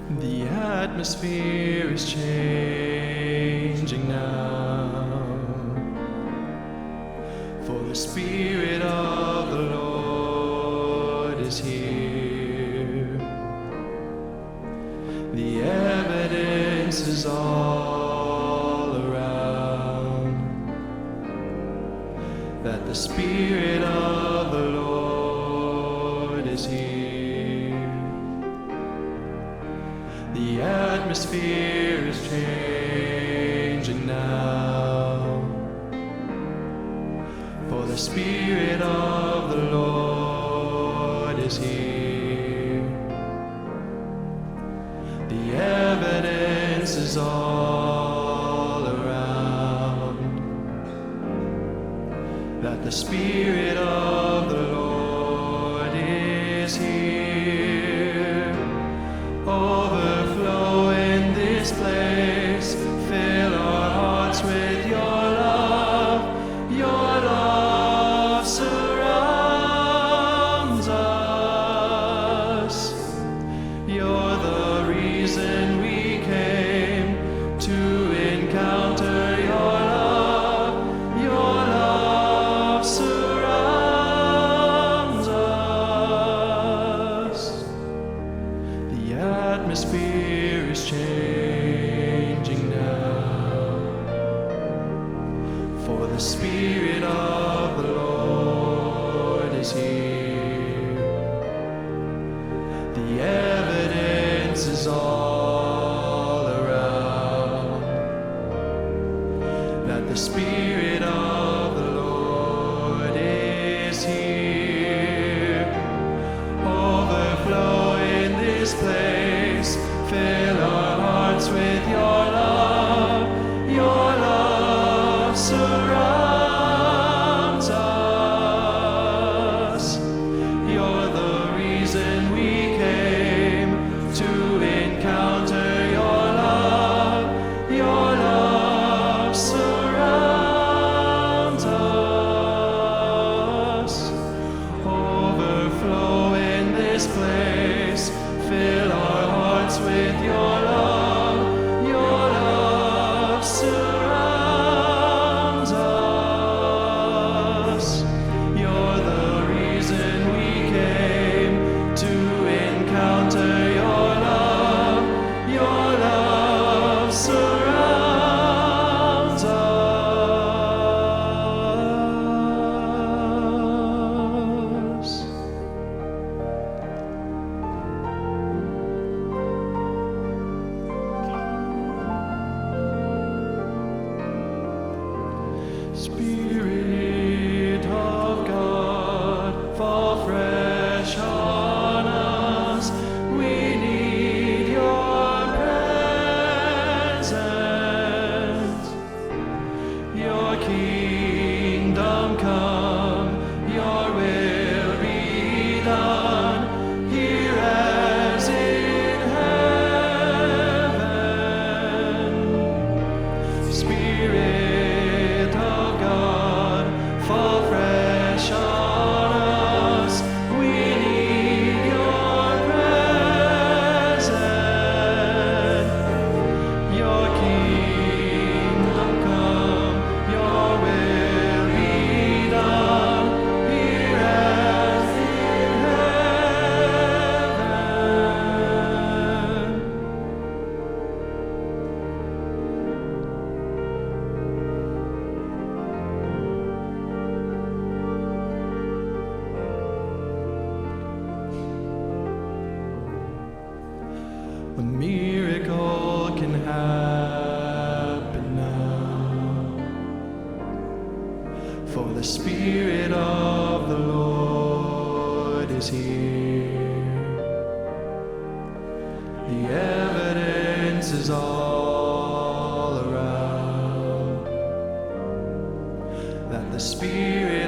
The atmosphere is changing now, for the Spirit of the Lord is here. The evidence is all around that the Spirit of the Lord is here. The atmosphere is changing now, for the Spirit of the Lord is here. The evidence is all around that the Spirit of the Lord is here. Overflow in this place, fill our hearts with your love. Your love surrounds us. You're the reason we came to encounter your love. Your love surrounds us. The atmosphere is changing now, for the Spirit of the Lord is here. The evidence is all around that the Spirit of the Lord is here. Overflow in this place, fill our hearts with your love. Your love surrounds us. You're the reason we came to encounter your love. Your love surrounds us. Overflow in this place, fill our hearts with your love. Your love surrounds us. You're the reason we came to encounter your love. Your love surrounds us. Spirit of God, fall fresh on us. We need your presence. Your kingdom come, your will be done, here as in heaven. Spirit of God, fall fresh on us. We need your presence. Your kingdom come, your will be done, here as in heaven. A miracle can happen now, for the Spirit of the Lord is here. The evidence is all around that the Spirit